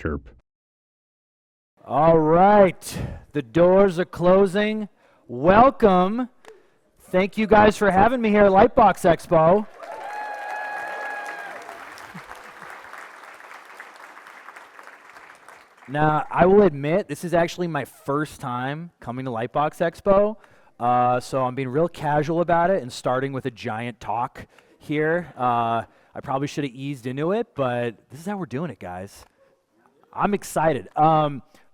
chirp. All right, the doors are closing. Welcome. Thank you guys for having me here at LightBox Expo. Now, I will admit, this is actually my first time coming to LightBox Expo, so I'm being real casual about it and starting with a giant talk here. I probably should have eased into it, but this is how we're doing it, guys. I'm excited.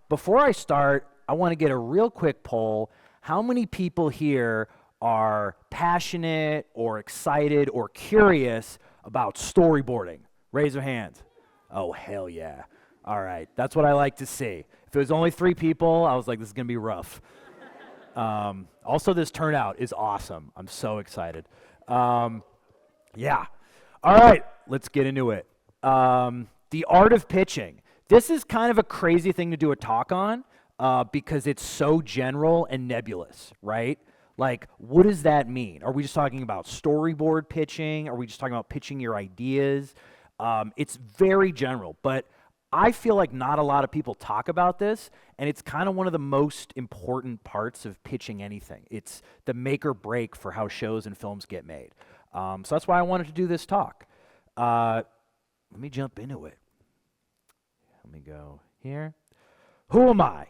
Before I start, I want to get a real quick poll. How many people here are passionate or excited or curious about storyboarding? Raise your hands. Oh, hell yeah. All right, that's what I like to see. If it was only 3 people, I was like, this is going to be rough. Also, this turnout is awesome. I'm so excited. Yeah. All right, let's get into it. The art of pitching. This is kind of a crazy thing to do a talk on because it's so general and nebulous, right? Like, what does that mean? Are we just talking about storyboard pitching? Are we just talking about pitching your ideas? It's very general, but I feel like not a lot of people talk about this, and it's kind of one of the most important parts of pitching anything. It's the make or break for how shows and films get made. So that's why I wanted to do this talk. Let me jump into it. Let me go here. Who am I?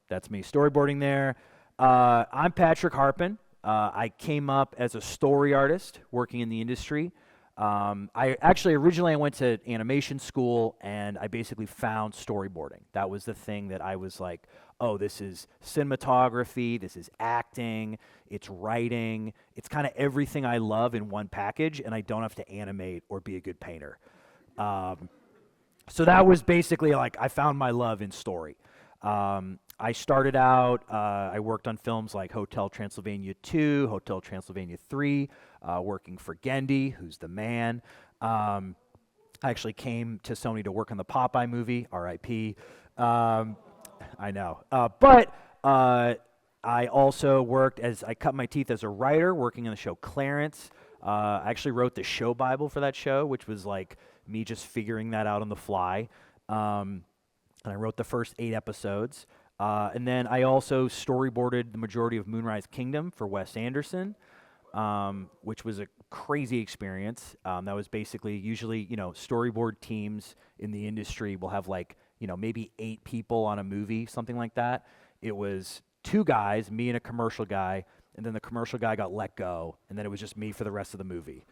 That's me storyboarding there. I'm Patrick Harpin. I came up as a story artist working in the industry. Originally I went to animation school and I basically found storyboarding. That was the thing that I was like, oh, this is cinematography, this is acting, it's writing, it's kind of everything I love in one package, and I don't have to animate or be a good painter. So that was basically like I found my love in story. I started out, I worked on films like Hotel Transylvania 2, Hotel Transylvania 3, working for Gendy, who's the man. I actually came to Sony to work on the Popeye movie, R.I.P. I know. But I also worked I cut my teeth as a writer, working on the show Clarence. I actually wrote the show Bible for that show, which was like me just figuring that out on the fly. And I wrote the first 8 episodes. And then I also storyboarded the majority of Moonrise Kingdom for Wes Anderson, which was a crazy experience. That was basically usually, storyboard teams in the industry will have like, maybe 8 people on a movie, something like that. It was 2 guys, me and a commercial guy, and then the commercial guy got let go, and then it was just me for the rest of the movie.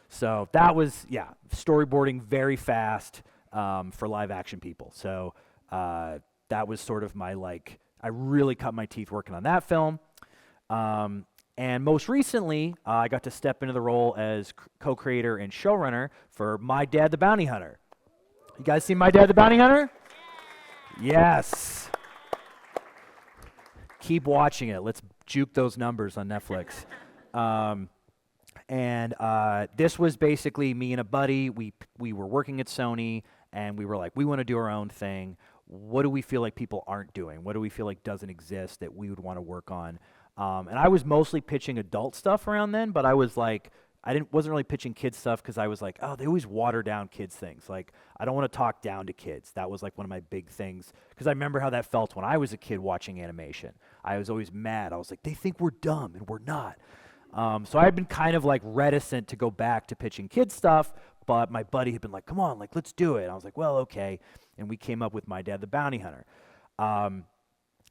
So that was, storyboarding very fast for live action people. So that was sort of my, I really cut my teeth working on that film. And most recently, I got to step into the role as co-creator and showrunner for My Dad the Bounty Hunter. You guys seen My Dad the Bounty Hunter? Yes. Keep watching it. Let's juke those numbers on Netflix. And this was basically me and a buddy. We were working at Sony, and we were like, we want to do our own thing. What do we feel like people aren't doing? What do we feel like doesn't exist that we would want to work on? And I was mostly pitching adult stuff around then, but I was like, wasn't really pitching kids stuff because I was like, oh, they always water down kids things. Like, I don't want to talk down to kids. That was like one of my big things because I remember how that felt when I was a kid watching animation. I was always mad. I was like, they think we're dumb and we're not. So I had been kind of like reticent to go back to pitching kids stuff, but my buddy had been like, come on, like, let's do it. And I was like, well, okay. And we came up with My Dad the Bounty Hunter. And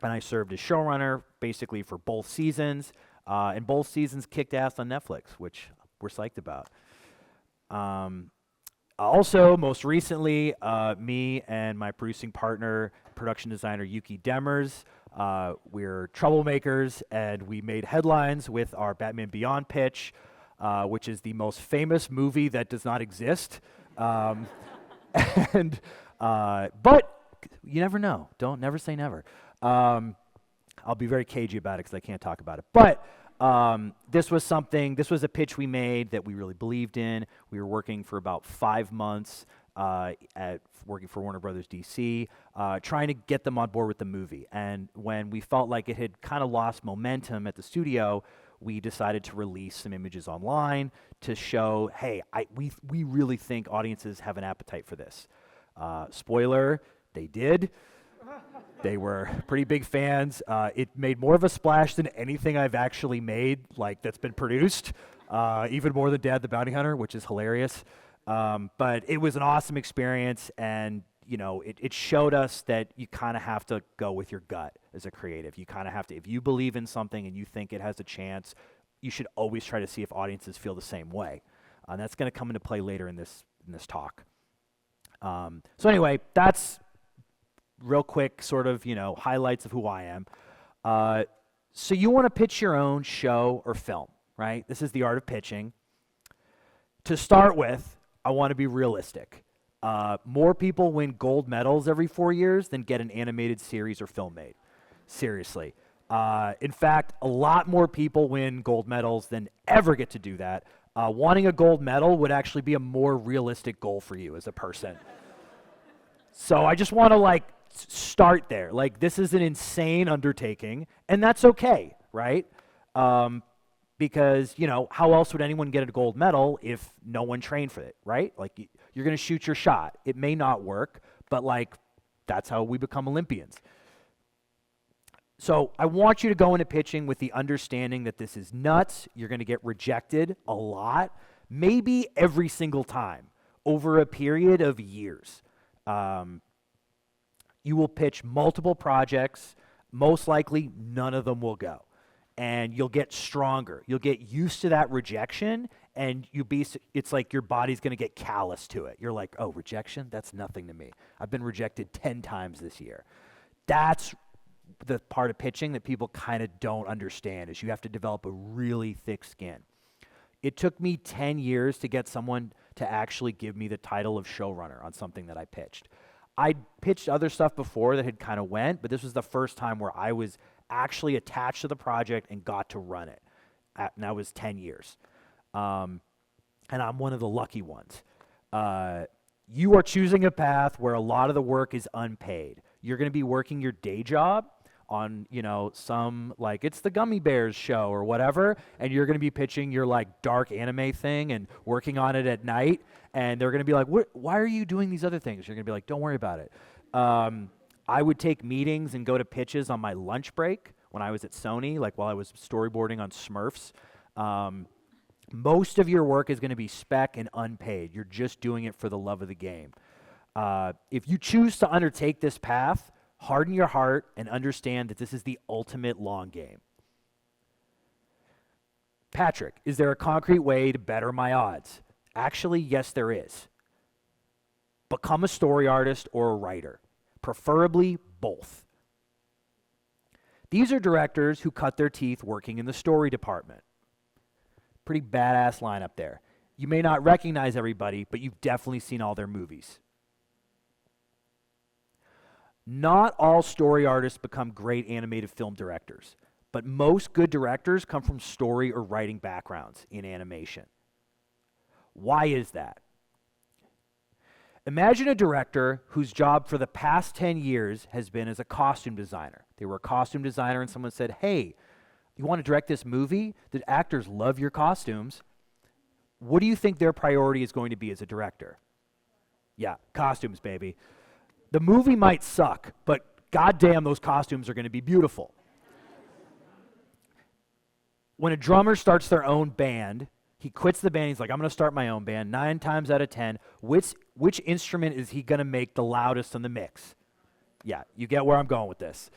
I served as showrunner basically for both seasons. And both seasons kicked ass on Netflix, which we're psyched about. Also, most recently, me and my producing partner, production designer Yuki Demers, we're troublemakers, and we made headlines with our Batman Beyond pitch, which is the most famous movie that does not exist. But you never know. Never say never. I'll be very cagey about it because I can't talk about it. But this was a pitch we made that we really believed in. We were working for about 5 months working for Warner Brothers DC, trying to get them on board with the movie. And when we felt like it had kind of lost momentum at the studio, we decided to release some images online to show, hey, we really think audiences have an appetite for this. Spoiler, they did. They were pretty big fans. It made more of a splash than anything I've actually made, like that's been produced, even more than Dad the Bounty Hunter, which is hilarious. But it was an awesome experience, and you know, it showed us that you kind of have to go with your gut as a creative. You kind of have to, if you believe in something and you think it has a chance, you should always try to see if audiences feel the same way. And that's going to come into play later in this talk. So anyway, that's real quick sort of, you know, highlights of who I am. So you want to pitch your own show or film, right? This is the art of pitching. To start with, I want to be realistic. More people win gold medals every 4 years than get an animated series or film made. Seriously. In fact, a lot more people win gold medals than ever get to do that. Wanting a gold medal would actually be a more realistic goal for you as a person. So I just want to like start there. Like, this is an insane undertaking, and that's okay, right? Because, you know, how else would anyone get a gold medal if no one trained for it, right? Like, you're going to shoot your shot. It may not work, but like, that's how we become Olympians. So I want you to go into pitching with the understanding that this is nuts. You're going to get rejected a lot, maybe every single time over a period of years. You will pitch multiple projects. Most likely, none of them will go. And you'll get stronger. You'll get used to that rejection, and it's like your body's going to get callous to it. You're like, oh, rejection? That's nothing to me. I've been rejected 10 times this year. That's the part of pitching that people kind of don't understand, is you have to develop a really thick skin. It took me 10 years to get someone to actually give me the title of showrunner on something that I pitched. I pitched other stuff before that had kind of went, but this was the first time where I was actually attached to the project and got to run it. And that was 10 years. And I'm one of the lucky ones. You are choosing a path where a lot of the work is unpaid. You're going to be working your day job on, you know, some, like, it's the Gummy Bears show or whatever, and you're going to be pitching your, like, dark anime thing and working on it at night, and they're going to be like, why are you doing these other things? You're going to be like, don't worry about it. I would take meetings and go to pitches on my lunch break when I was at Sony, like while I was storyboarding on Smurfs. Most of your work is going to be spec and unpaid. You're just doing it for the love of the game. If you choose to undertake this path, harden your heart and understand that this is the ultimate long game. Patrick, is there a concrete way to better my odds? Actually, yes, there is. Become a story artist or a writer, preferably both. These are directors who cut their teeth working in the story department. Pretty badass lineup there. You may not recognize everybody, but you've definitely seen all their movies. Not all story artists become great animated film directors, but most good directors come from story or writing backgrounds in animation. Why is that? Imagine a director whose job for the past 10 years has been as a costume designer. They were a costume designer and someone said, hey, you want to direct this movie? The actors love your costumes. What do you think their priority is going to be as a director? Yeah, costumes, baby. The movie might suck, but goddamn, those costumes are going to be beautiful. When a drummer starts their own band, he quits the band, he's like, I'm going to start my own band. 9 times out of 10, which instrument is he going to make the loudest in the mix? Yeah, you get where I'm going with this.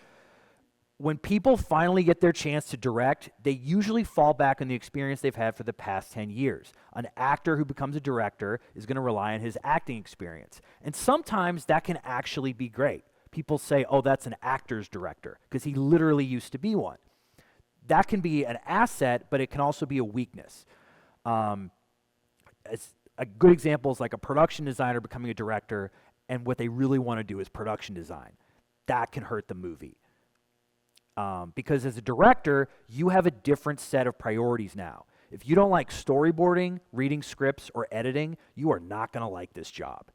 When people finally get their chance to direct, they usually fall back on the experience they've had for the past 10 years. An actor who becomes a director is going to rely on his acting experience. And sometimes that can actually be great. People say, oh, that's an actor's director, because he literally used to be one. That can be an asset, but it can also be a weakness. It's a good example is like a production designer becoming a director, and what they really want to do is production design. That can hurt the movie. Because as a director, you have a different set of priorities now. If you don't like storyboarding, reading scripts, or editing, you are not going to like this job.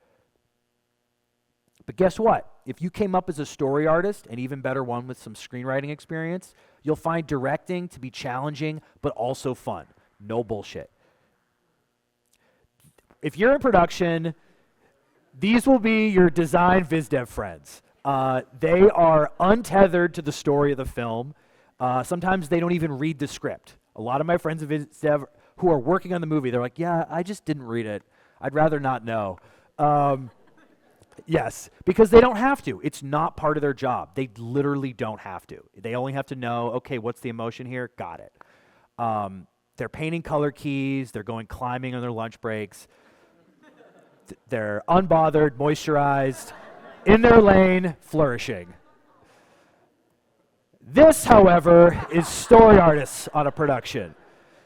But guess what? If you came up as a story artist, an even better one with some screenwriting experience, you'll find directing to be challenging, but also fun. No bullshit. If you're in production, These will be your design viz dev friends. They are untethered to the story of the film. Sometimes they don't even read the script. A lot of my friends in viz dev who are working on the movie, they're like, yeah, I just didn't read it. I'd rather not know. Yes, because they don't have to. It's not part of their job. They literally don't have to. They only have to know, okay, what's the emotion here? Got it. They're painting color keys. They're going climbing on their lunch breaks. They're unbothered, moisturized, in their lane, flourishing. This, however, is story artists on a production.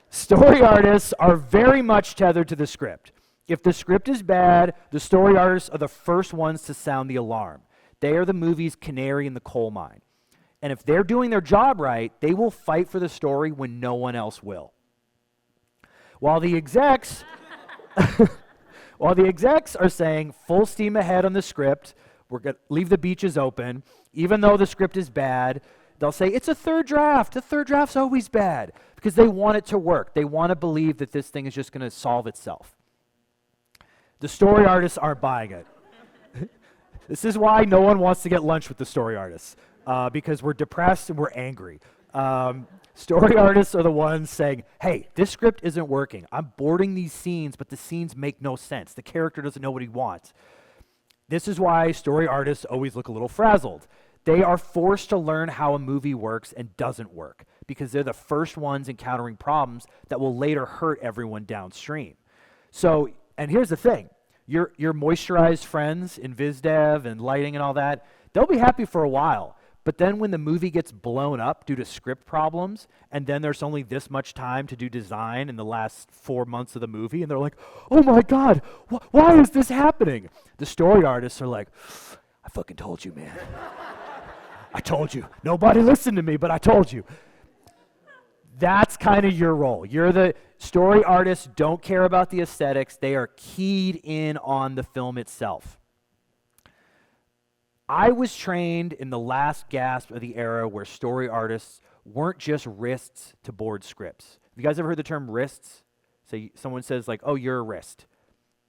Story artists are very much tethered to the script. If the script is bad, the story artists are the first ones to sound the alarm. They are the movie's canary in the coal mine. And if they're doing their job right, they will fight for the story when no one else will. While the execs are saying full steam ahead on the script, we're going to leave the beaches open, even though the script is bad, they'll say, it's a third draft. The third draft's always bad, because they want it to work. They want to believe that this thing is just going to solve itself. The story artists aren't buying it. This is why no one wants to get lunch with the story artists, because we're depressed and we're angry. Story artists are the ones saying, hey, this script isn't working. I'm boarding these scenes, but the scenes make no sense. The character doesn't know what he wants. This is why story artists always look a little frazzled. They are forced to learn how a movie works and doesn't work, because they're the first ones encountering problems that will later hurt everyone downstream. So, and here's the thing. Your moisturized friends in viz dev and lighting and all that, they'll be happy for a while. But then when the movie gets blown up due to script problems, and then there's only this much time to do design in the last 4 months of the movie, and they're like, oh my God, why is this happening? The story artists are like, I fucking told you, man. I told you. Nobody listened to me, but I told you. That's kind of your role. You're the story artists, don't care about the aesthetics. They are keyed in on the film itself. I was trained in the last gasp of the era where story artists weren't just wrists to board scripts. Have you guys ever heard the term wrists? So someone says like, oh, you're a wrist.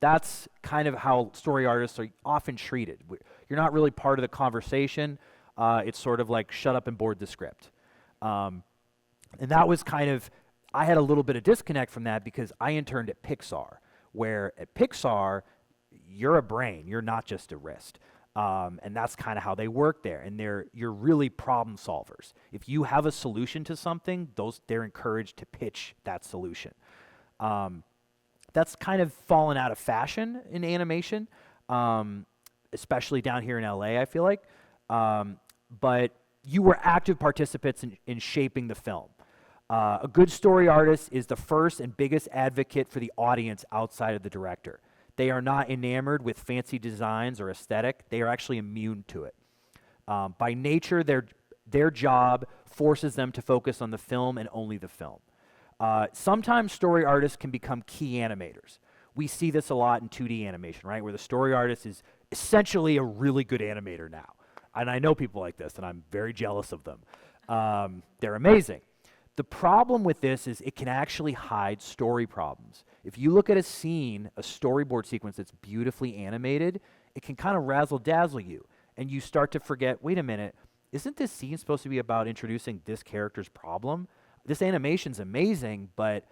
That's kind of how story artists are often treated. You're not really part of the conversation. It's sort of like shut up and board the script. And that was kind of, I had a little bit of disconnect from that because I interned at Pixar, where at Pixar, you're a brain, you're not just a wrist. And that's kind of how they work there. And you're really problem solvers. If you have a solution to something, they're encouraged to pitch that solution. That's kind of fallen out of fashion in animation, especially down here in LA, I feel like. But you were active participants in shaping the film. A good story artist is the first and biggest advocate for the audience outside of the director. They are not enamored with fancy designs or aesthetic. They are actually immune to it. By nature, their job forces them to focus on the film and only the film. Sometimes story artists can become key animators. We see this a lot in 2D animation, right? Where the story artist is essentially a really good animator now. And I know people like this, and I'm very jealous of them. They're amazing. The problem with this is it can actually hide story problems. If you look at a scene, a storyboard sequence that's beautifully animated, it can kind of razzle-dazzle you. And you start to forget, wait a minute, isn't this scene supposed to be about introducing this character's problem? This animation's amazing, but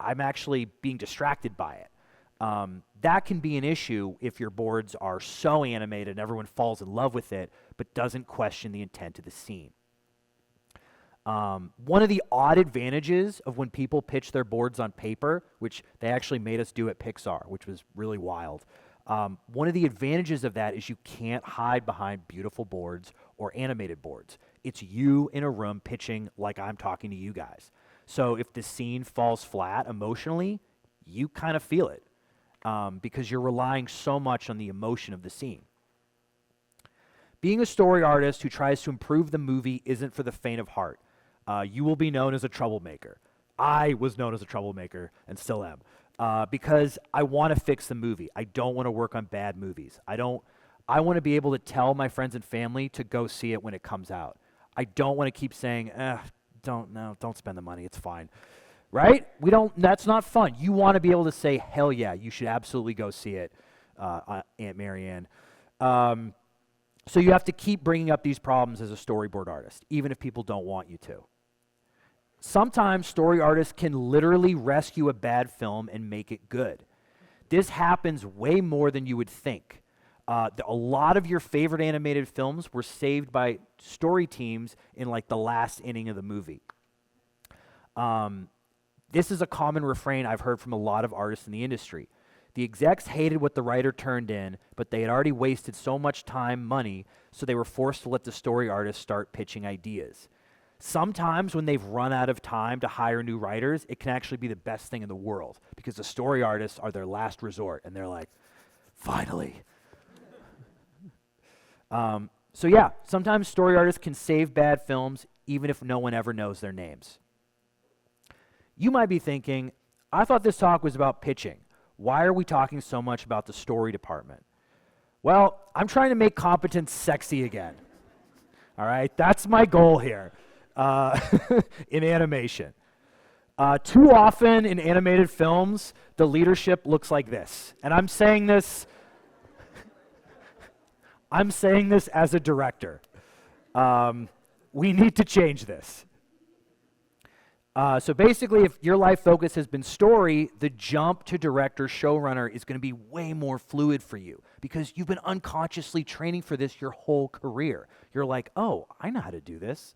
I'm actually being distracted by it. That can be an issue if your boards are so animated and everyone falls in love with it, but doesn't question the intent of the scene. One of the odd advantages of when people pitch their boards on paper, which they actually made us do at Pixar, which was really wild. One of the advantages of that is you can't hide behind beautiful boards or animated boards. It's you in a room pitching like I'm talking to you guys. So if the scene falls flat emotionally, you kind of feel it because you're relying so much on the emotion of the scene. Being a story artist who tries to improve the movie isn't for the faint of heart. You will be known as a troublemaker. I was known as a troublemaker and still am because I want to fix the movie. I don't want to work on bad movies. I want to be able to tell my friends and family to go see it when it comes out. I don't want to keep saying, don't spend the money, it's fine. Right? That's not fun. You want to be able to say, hell yeah, you should absolutely go see it. Aunt Marianne. So you have to keep bringing up these problems as a storyboard artist, even if people don't want you to. Sometimes story artists can literally rescue a bad film and make it good. This happens way more than you would think. A lot of your favorite animated films were saved by story teams in like the last inning of the movie. This is a common refrain I've heard from a lot of artists in the industry. The execs hated what the writer turned in, but they had already wasted so much time, money, so they were forced to let the story artist start pitching ideas. Sometimes when they've run out of time to hire new writers, it can actually be the best thing in the world because the story artists are their last resort, and they're like, finally. So yeah, sometimes story artists can save bad films even if no one ever knows their names. You might be thinking, I thought this talk was about pitching. Why are we talking so much about the story department? Well, I'm trying to make competence sexy again. All right, that's my goal here in animation. Too often in animated films, the leadership looks like this. And I'm saying this as a director. We need to change this. So basically, if your life focus has been story, the jump to director, showrunner is going to be way more fluid for you because you've been unconsciously training for this your whole career. You're like, oh, I know how to do this.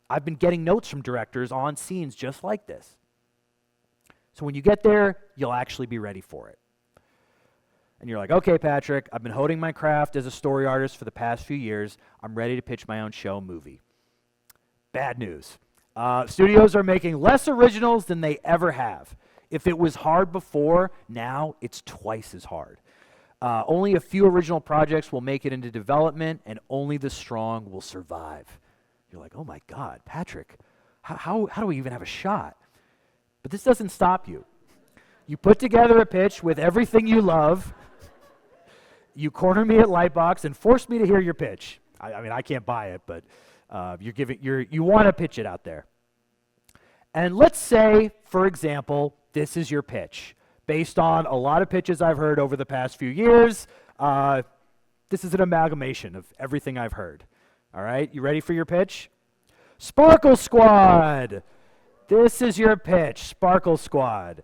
I've been getting notes from directors on scenes just like this. So when you get there, you'll actually be ready for it. And you're like, okay, Patrick, I've been honing my craft as a story artist for the past few years. I'm ready to pitch my own show movie. Bad news. Studios are making less originals than they ever have. If it was hard before, now it's twice as hard. Only a few original projects will make it into development, and only the strong will survive. You're like, oh my God, Patrick, how do we even have a shot? But this doesn't stop you. You put together a pitch with everything you love. You corner me at LightBox and force me to hear your pitch. I mean, I can't buy it, but you want to pitch it out there. And let's say, for example, this is your pitch. Based on a lot of pitches I've heard over the past few years, this is an amalgamation of everything I've heard. All right, you ready for your pitch? Sparkle Squad! This is your pitch, Sparkle Squad.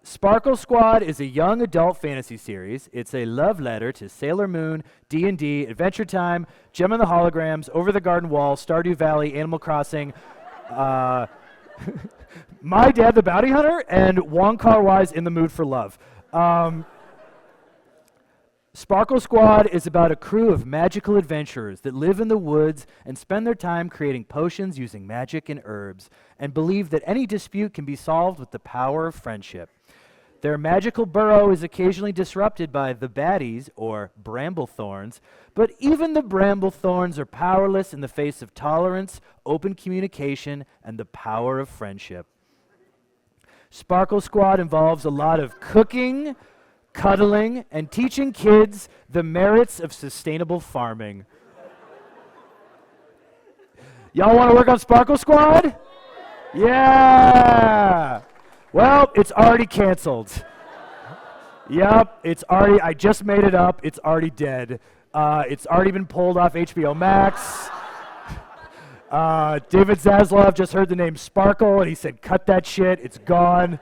Sparkle Squad is a young adult fantasy series. It's a love letter to Sailor Moon, D&D, Adventure Time, Gem and the Holograms, Over the Garden Wall, Stardew Valley, Animal Crossing, My Dad the Bounty Hunter, and Wong Kar-wai's In the Mood for Love. Sparkle Squad is about a crew of magical adventurers that live in the woods and spend their time creating potions using magic and herbs, and believe that any dispute can be solved with the power of friendship. Their magical burrow is occasionally disrupted by the baddies, or bramblethorns, but even the bramblethorns are powerless in the face of tolerance, open communication, and the power of friendship. Sparkle Squad involves a lot of cooking, cuddling, and teaching kids the merits of sustainable farming. Y'all want to work on Sparkle Squad? Yeah! Well, it's already canceled. Yep, I just made it up. It's already dead. It's already been pulled off HBO Max. David Zaslav just heard the name Sparkle, and he said, cut that shit. It's gone.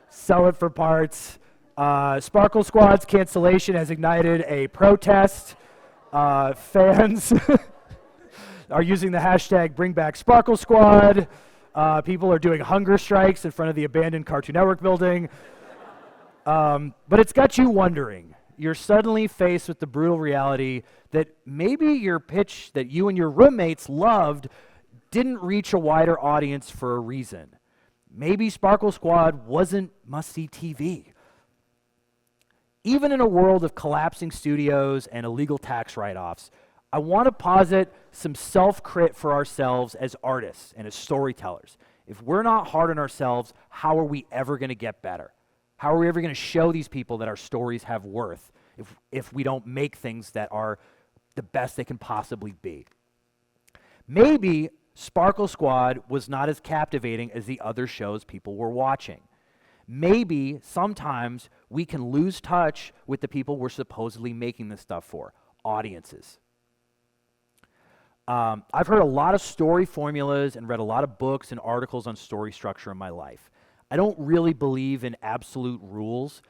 Sell it for parts. Sparkle Squad's cancellation has ignited a protest. Fans are using the hashtag #BringBackSparkleSquad. People are doing hunger strikes in front of the abandoned Cartoon Network building. But it's got you wondering. You're suddenly faced with the brutal reality that maybe your pitch that you and your roommates loved didn't reach a wider audience for a reason. Maybe Sparkle Squad wasn't must-see TV. Even in a world of collapsing studios and illegal tax write-offs, I want to posit some self-crit for ourselves as artists and as storytellers. If we're not hard on ourselves, how are we ever going to get better? How are we ever going to show these people that our stories have worth if we don't make things that are the best they can possibly be? Maybe Sparkle Squad was not as captivating as the other shows people were watching. Maybe sometimes we can lose touch with the people we're supposedly making this stuff for, audiences. I've heard a lot of story formulas and read a lot of books and articles on story structure in my life. I don't really believe in absolute rules.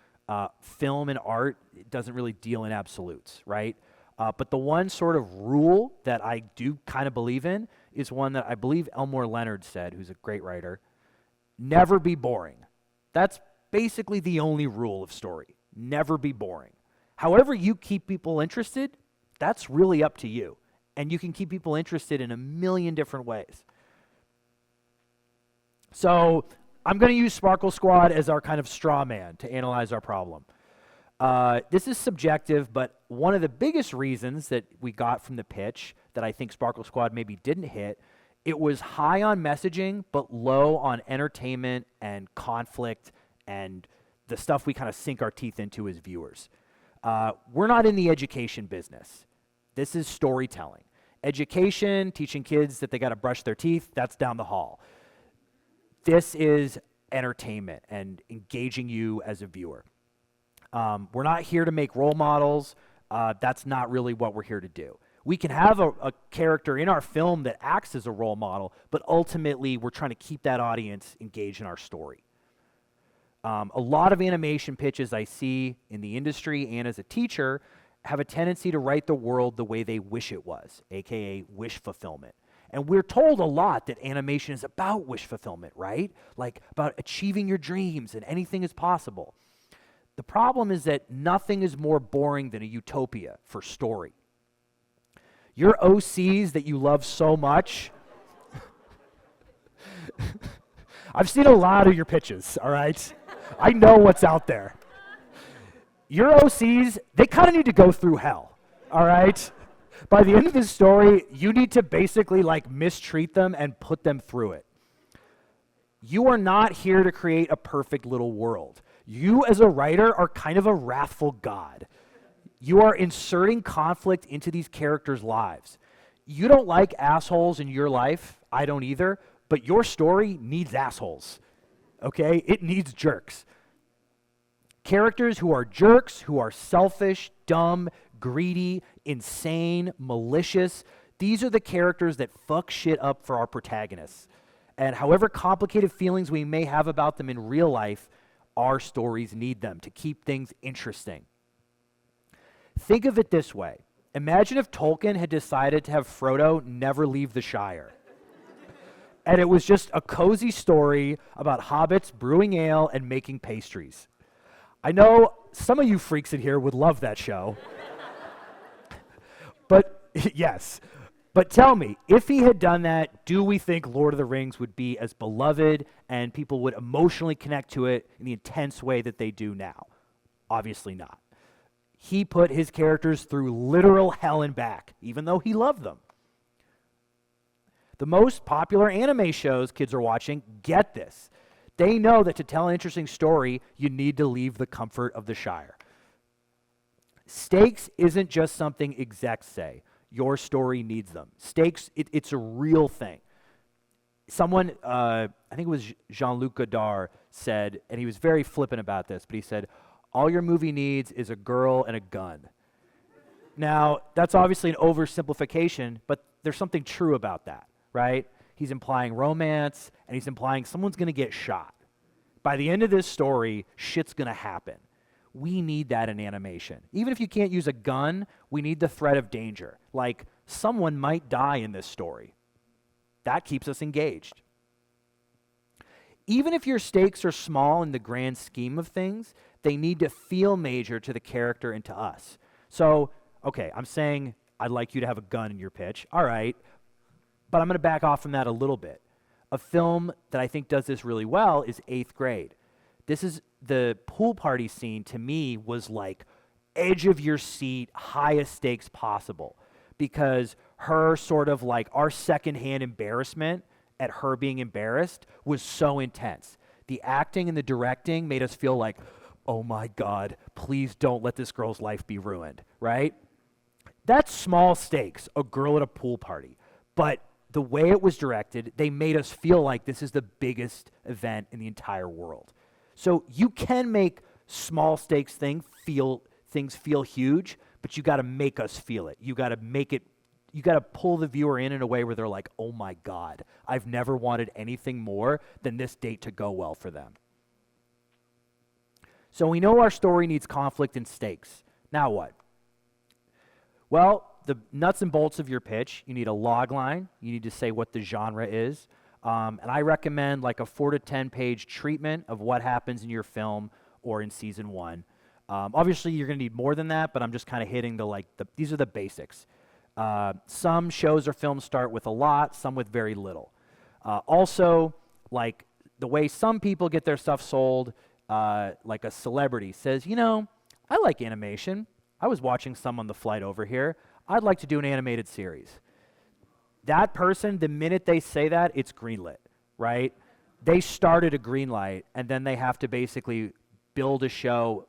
Film and art doesn't really deal in absolutes, right? But the one sort of rule that I do kind of believe in is one that I believe Elmore Leonard said, who's a great writer: never be boring. That's basically the only rule of story. Never be boring. However you keep people interested, that's really up to you. And you can keep people interested in a million different ways. So I'm going to use Sparkle Squad as our kind of straw man to analyze our problem. This is subjective, but one of the biggest reasons that we got from the pitch that I think Sparkle Squad maybe didn't hit, it was high on messaging, but low on entertainment and conflict and the stuff we kind of sink our teeth into as viewers. We're not in the education business. This is storytelling. Education, teaching kids that they got to brush their teeth, that's down the hall. This is entertainment and engaging you as a viewer. We're not here to make role models. That's not really what we're here to do. We can have a character in our film that acts as a role model, but ultimately we're trying to keep that audience engaged in our story. A lot of animation pitches I see in the industry and as a teacher have a tendency to write the world the way they wish it was, aka wish fulfillment. And we're told a lot that animation is about wish fulfillment, right? Like about achieving your dreams and anything is possible. The problem is that nothing is more boring than a utopia for story. Your OCs that you love so much, I've seen a lot of your pitches, all right? I know what's out there. Your OCs, they kind of need to go through hell, all right? By the end of this story, you need to basically like mistreat them and put them through it. You are not here to create a perfect little world. You as a writer are kind of a wrathful God. You are inserting conflict into these characters' lives. You don't like assholes in your life. I don't either. But your story needs assholes, okay? It needs jerks. Characters who are jerks, who are selfish, dumb, greedy, insane, malicious. These are the characters that fuck shit up for our protagonists. And however complicated feelings we may have about them in real life, our stories need them to keep things interesting. Think of it this way. Imagine if Tolkien had decided to have Frodo never leave the Shire. And it was just a cozy story about hobbits brewing ale and making pastries. I know some of you freaks in here would love that show. But, yes. But tell me, if he had done that, do we think Lord of the Rings would be as beloved and people would emotionally connect to it in the intense way that they do now? Obviously not. He put his characters through literal hell and back, even though he loved them. The most popular anime shows kids are watching get this. They know that to tell an interesting story, you need to leave the comfort of the Shire. Stakes isn't just something execs say. Your story needs them. Stakes, it's a real thing. Someone, I think it was Jean-Luc Godard, said, and he was very flippant about this, but he said, all your movie needs is a girl and a gun. Now, that's obviously an oversimplification, but there's something true about that, right? He's implying romance, and he's implying someone's going to get shot. By the end of this story, shit's going to happen. We need that in animation. Even if you can't use a gun, we need the threat of danger. Like, someone might die in this story. That keeps us engaged. Even if your stakes are small in the grand scheme of things, they need to feel major to the character and to us. So, okay, I'm saying I'd like you to have a gun in your pitch. All right. But I'm going to back off from that a little bit. A film that I think does this really well is 8th Grade. This is the pool party scene, to me, was like edge of your seat, highest stakes possible. Because her sort of like our secondhand embarrassment at her being embarrassed was so intense. The acting and the directing made us feel like, oh my God, please don't let this girl's life be ruined, right? That's small stakes, a girl at a pool party. But the way it was directed, they made us feel like this is the biggest event in the entire world. So you can make small stakes things feel huge, but you got to make us feel it. You got to pull the viewer in a way where they're like, oh my God, I've never wanted anything more than this date to go well for them. So we know our story needs conflict and stakes. Now what? Well, the nuts and bolts of your pitch, you need a log line. You need to say what the genre is. And I recommend like a 4 to 10 page treatment of what happens in your film or in season 1. Obviously, you're going to need more than that, but I'm just kind of hitting these are the basics. Some shows or films start with a lot, some with very little. Also, like the way some people get their stuff sold, like a celebrity says, I like animation. I was watching some on the flight over here. I'd like to do an animated series. That person, the minute they say that, it's greenlit, right? They started a green light, and then they have to basically build a show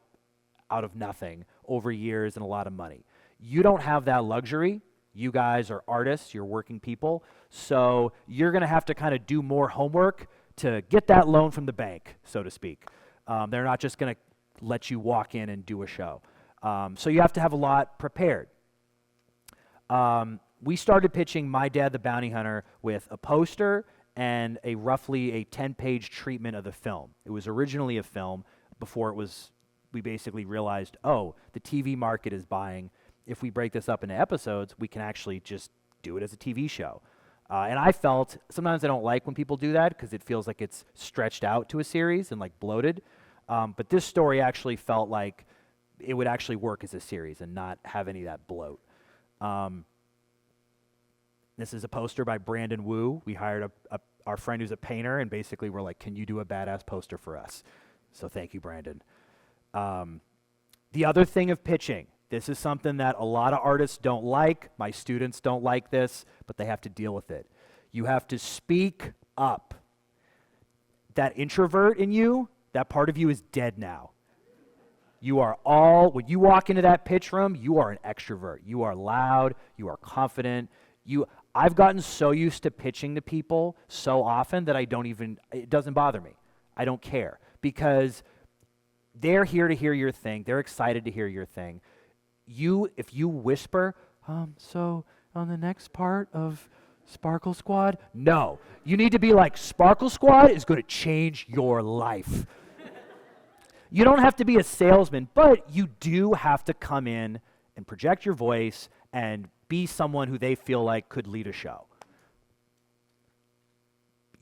out of nothing over years and a lot of money. You don't have that luxury. You guys are artists, you're working people, so you're going to have to kind of do more homework to get that loan from the bank, so to speak. They're not just going to let you walk in and do a show. So you have to have a lot prepared. We started pitching My Dad the Bounty Hunter with a poster and roughly a 10-page treatment of the film. It was originally a film before we basically realized, the TV market is buying. If we break this up into episodes, we can actually just do it as a TV show. And I felt, sometimes I don't like when people do that because it feels like it's stretched out to a series and like bloated. But this story actually felt like it would actually work as a series and not have any of that bloat. This is a poster by Brandon Wu. We hired our friend who's a painter, and basically we're like, can you do a badass poster for us? So thank you, Brandon. The other thing of pitching, this is something that a lot of artists don't like. My students don't like this, but they have to deal with it. You have to speak up. That introvert in you, that part of you is dead now. When you walk into that pitch room, you are an extrovert. You are loud, you are confident. I've gotten so used to pitching to people so often that it doesn't bother me. I don't care because they're here to hear your thing. They're excited to hear your thing. If you whisper, so on the next part of Sparkle Squad, no. You need to be like, Sparkle Squad is going to change your life. You don't have to be a salesman, but you do have to come in and project your voice and be someone who they feel like could lead a show.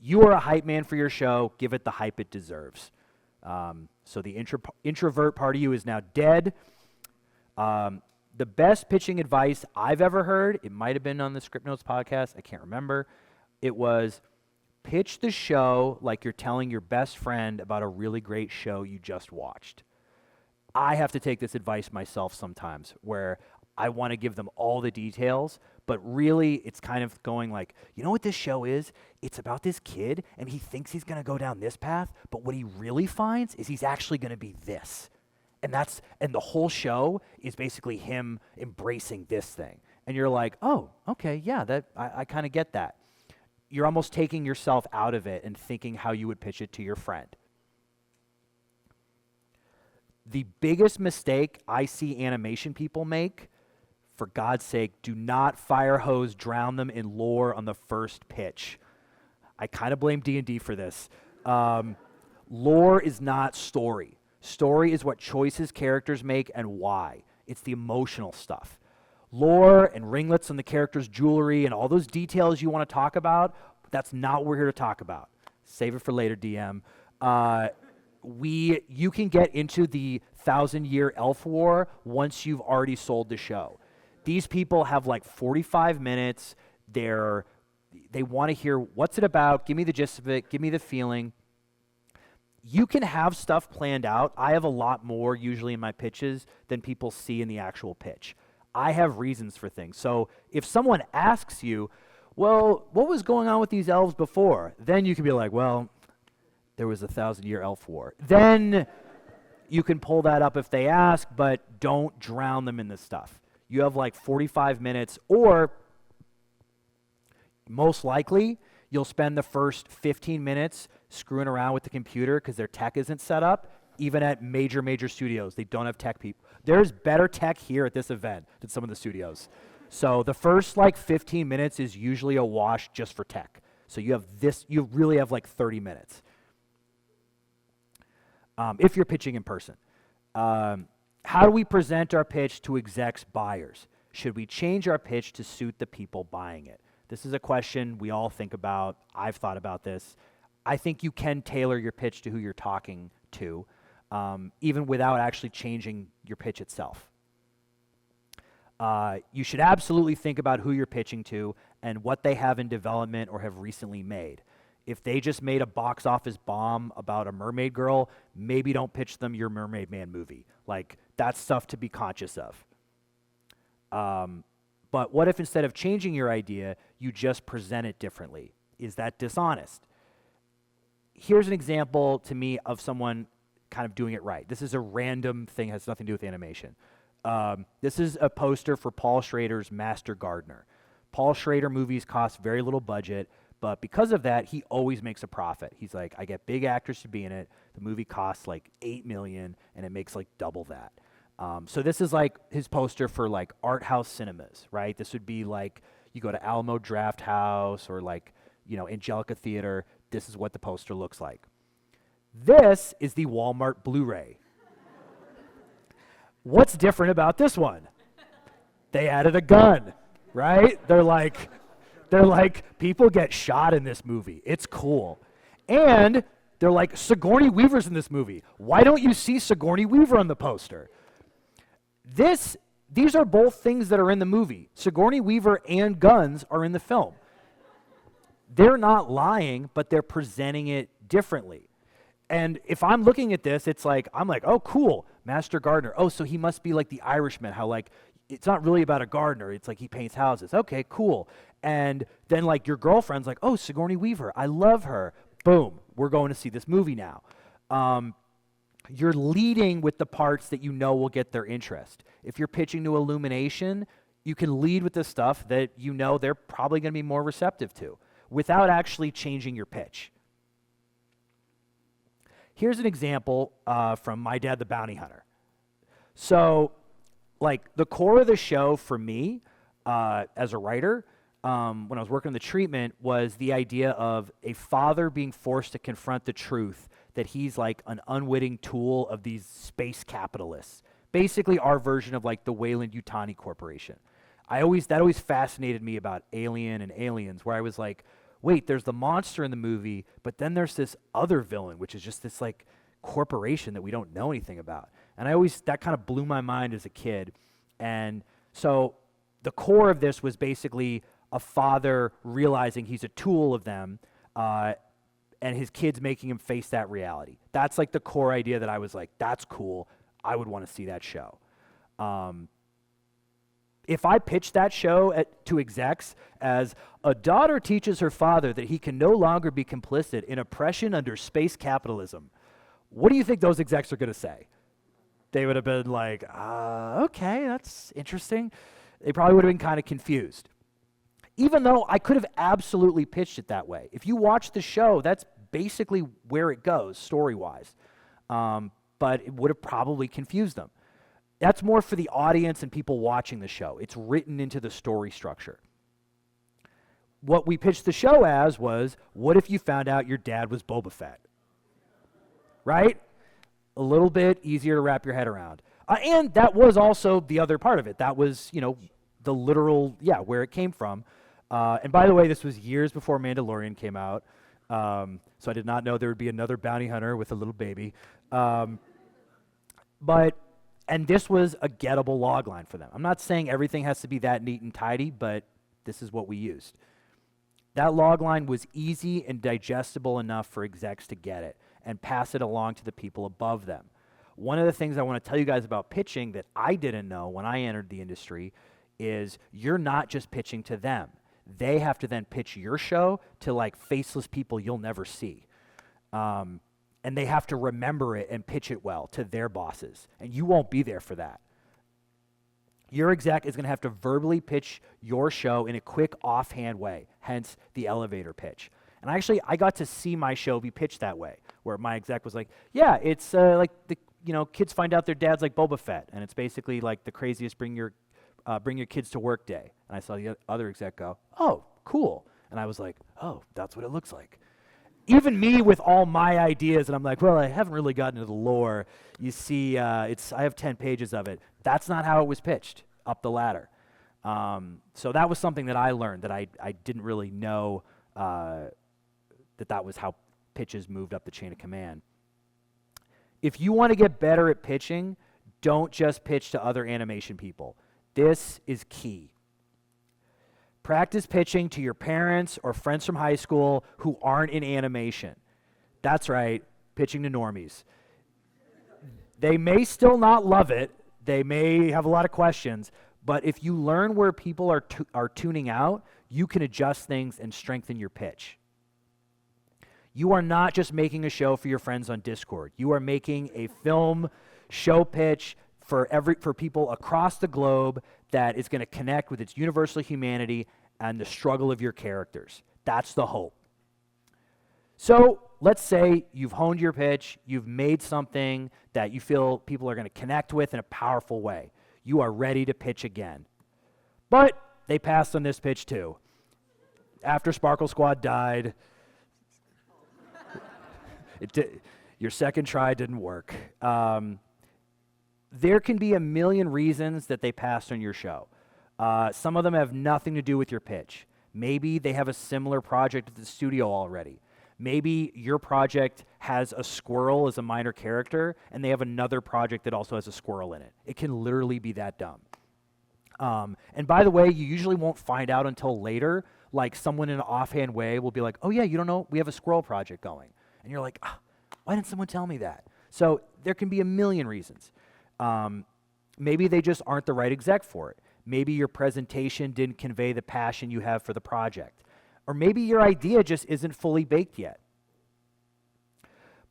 You are a hype man for your show. Give it the hype it deserves. So the introvert part of you is now dead. The best pitching advice I've ever heard, it might have been on the Script Notes podcast, I can't remember. It was, pitch the show like you're telling your best friend about a really great show you just watched. I have to take this advice myself sometimes, where I want to give them all the details, but really it's kind of going like, you know what this show is? It's about this kid, and he thinks he's going to go down this path, but what he really finds is he's actually going to be this. And the whole show is basically him embracing this thing. And you're like, oh, okay, yeah, I kind of get that. You're almost taking yourself out of it and thinking how you would pitch it to your friend. The biggest mistake I see animation people make, for God's sake, do not fire hose drown them in lore on the first pitch. I kind of blame D&D for this. Lore is not story. Story is what choices characters make and why. It's the emotional stuff. Lore and ringlets on the character's jewelry and all those details you want to talk about, that's not what we're here to talk about. Save it for later, DM. You can get into the 1,000-year elf war once you've already sold the show. These people have like 45 minutes. They want to hear, what's it about? Give me the gist of it. Give me the feeling. You can have stuff planned out. I have a lot more usually in my pitches than people see in the actual pitch. I have reasons for things. So if someone asks you, well, what was going on with these elves before? Then you can be like, well, there was a 1,000-year elf war. Then you can pull that up if they ask, but don't drown them in the stuff. You have like 45 minutes, or most likely, You'll spend the first 15 minutes screwing around with the computer because their tech isn't set up. Even at major studios, they don't have tech people. There's better tech here at this event than some of the studios. So the first like 15 minutes is usually a wash just for tech. So you really have like 30 minutes. If you're pitching in person. How do we present our pitch to execs buyers? Should we change our pitch to suit the people buying it? This is a question we all think about. I've thought about this. I think you can tailor your pitch to who you're talking to, even without actually changing your pitch itself. You should absolutely think about who you're pitching to and what they have in development or have recently made. If they just made a box office bomb about a mermaid girl, maybe don't pitch them your Mermaid Man movie. Like, that's stuff to be conscious of. But what if instead of changing your idea, you just present it differently? Is that dishonest? Here's an example to me of someone kind of doing it right. This is a random thing, has nothing to do with animation. This is a poster for Paul Schrader's Master Gardener. Paul Schrader movies cost very little budget, but because of that, he always makes a profit. He's like, I get big actors to be in it. The movie costs like $8 million, and it makes like double that. So this is like his poster for like art house cinemas, right? This would be like you go to Alamo Draft House or like, Angelica Theater. This is what the poster looks like. This is the Walmart Blu-ray. What's different about this one? They added a gun, right? They're like, people get shot in this movie. It's cool. And they're like, Sigourney Weaver's in this movie. Why don't you see Sigourney Weaver on the poster? These are both things that are in the movie. Sigourney Weaver and guns are in the film. They're not lying, but they're presenting it differently. And if I'm looking at this, I'm like, oh, cool, Master Gardener. Oh, so he must be like the Irishman, how like, it's not really about a gardener. It's like he paints houses. Okay, cool. And then like your girlfriend's like, oh, Sigourney Weaver, I love her. Boom, we're going to see this movie now. You're leading with the parts that you know will get their interest. If you're pitching to Illumination, you can lead with the stuff that you know they're probably going to be more receptive to without actually changing your pitch. Here's an example from My Dad the Bounty Hunter. So, like, the core of the show for me as a writer, when I was working on the treatment, was the idea of a father being forced to confront the truth that he's like an unwitting tool of these space capitalists. Basically our version of like the Weyland-Yutani Corporation. That always fascinated me about Alien and Aliens, where I was like, wait, there's the monster in the movie, but then there's this other villain, which is just this like corporation that we don't know anything about. And that kind of blew my mind as a kid. And so the core of this was basically a father realizing he's a tool of them, and his kids making him face that reality. That's like the core idea that I was like, that's cool. I would want to see that show. If I pitched that show to execs as a daughter teaches her father that he can no longer be complicit in oppression under space capitalism, what do you think those execs are going to say? They would have been like, okay, that's interesting. They probably would have been kind of confused. Even though I could have absolutely pitched it that way. If you watch the show, that's basically where it goes, story-wise. But it would have probably confused them. That's more for the audience and people watching the show. It's written into the story structure. What we pitched the show as was, what if you found out your dad was Boba Fett? Right? A little bit easier to wrap your head around. And that was also the other part of it. That was, the literal, where it came from. And by the way, this was years before Mandalorian came out. So I did not know there would be another bounty hunter with a little baby. And this was a gettable log line for them. I'm not saying everything has to be that neat and tidy, but this is what we used. That log line was easy and digestible enough for execs to get it and pass it along to the people above them. One of the things I want to tell you guys about pitching that I didn't know when I entered the industry is you're not just pitching to them. They have to then pitch your show to like faceless people you'll never see. And they have to remember it and pitch it well to their bosses. And you won't be there for that. Your exec is going to have to verbally pitch your show in a quick offhand way, hence the elevator pitch. And actually, I got to see my show be pitched that way, where my exec was like, yeah, it's like the kids find out their dad's like Boba Fett, and it's basically like the craziest bring your kids to work day. And I saw the other exec go, oh, cool. And I was like, oh, that's what it looks like. Even me with all my ideas, and I'm like, well, I haven't really gotten into the lore. You see, I have 10 pages of it. That's not how it was pitched up the ladder. So that was something that I learned that I didn't really know that was how pitches moved up the chain of command. If you want to get better at pitching, don't just pitch to other animation people. This is key. Practice pitching to your parents or friends from high school who aren't in animation. That's right, pitching to normies. They may still not love it. They may have a lot of questions. But if you learn where people are tuning out, you can adjust things and strengthen your pitch. You are not just making a show for your friends on Discord. You are making a film show pitch for people across the globe that is going to connect with its universal humanity and the struggle of your characters. That's the hope. So let's say you've honed your pitch, you've made something that you feel people are going to connect with in a powerful way. You are ready to pitch again. But they passed on this pitch too. After Sparkle Squad died, your second try didn't work. There can be a million reasons that they passed on your show. Some of them have nothing to do with your pitch. Maybe they have a similar project at the studio already. Maybe your project has a squirrel as a minor character, and they have another project that also has a squirrel in it. It can literally be that dumb. And by the way, you usually won't find out until later. Like someone in an offhand way will be like, oh yeah, you don't know, we have a squirrel project going. And you're like, why didn't someone tell me that? So there can be a million reasons. Maybe they just aren't the right exec for it. Maybe your presentation didn't convey the passion you have for the project. Or maybe your idea just isn't fully baked yet.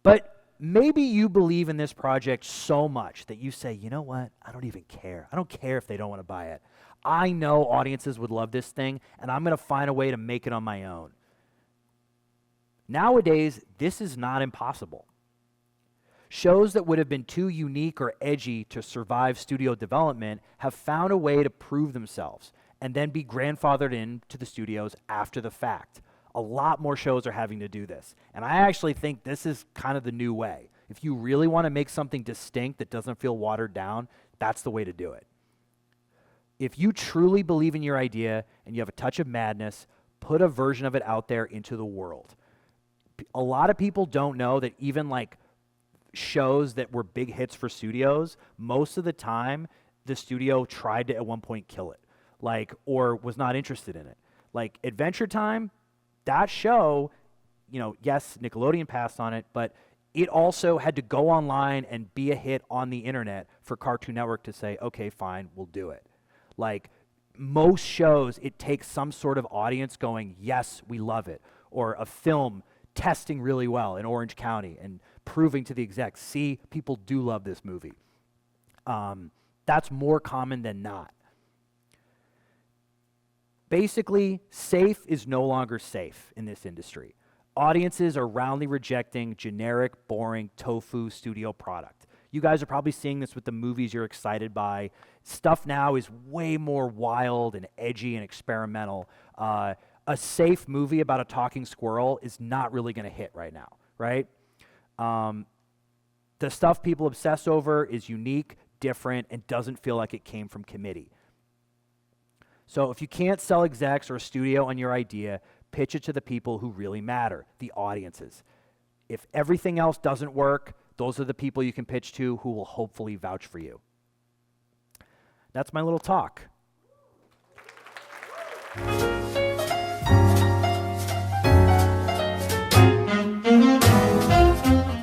But maybe you believe in this project so much that you say, you know what, I don't even care. I don't care if they don't want to buy it. I know audiences would love this thing, and I'm going to find a way to make it on my own. Nowadays, this is not impossible. Shows that would have been too unique or edgy to survive studio development have found a way to prove themselves and then be grandfathered into the studios after the fact. A lot more shows are having to do this. And I actually think this is kind of the new way. If you really want to make something distinct that doesn't feel watered down, that's the way to do it. If you truly believe in your idea and you have a touch of madness, put a version of it out there into the world. A lot of people don't know that even like shows that were big hits for studios, most of the time the studio tried to at one point kill it, like, or was not interested in it. Like Adventure Time, that show, yes, Nickelodeon passed on it, but it also had to go online and be a hit on the internet for Cartoon Network to say, okay, fine, we'll do it. Like most shows, it takes some sort of audience going, yes, we love it, or a film testing really well in Orange County and proving to the execs, see, people do love this movie. That's more common than not. Basically, safe is no longer safe in this industry. Audiences are roundly rejecting generic, boring tofu studio product. You guys are probably seeing this with the movies you're excited by. Stuff now is way more wild and edgy and experimental. A safe movie about a talking squirrel is not really going to hit right now, right? The stuff people obsess over is unique, different, and doesn't feel like it came from committee. So if you can't sell execs or a studio on your idea, pitch it to the people who really matter, the audiences. If everything else doesn't work, those are the people you can pitch to who will hopefully vouch for you. That's my little talk.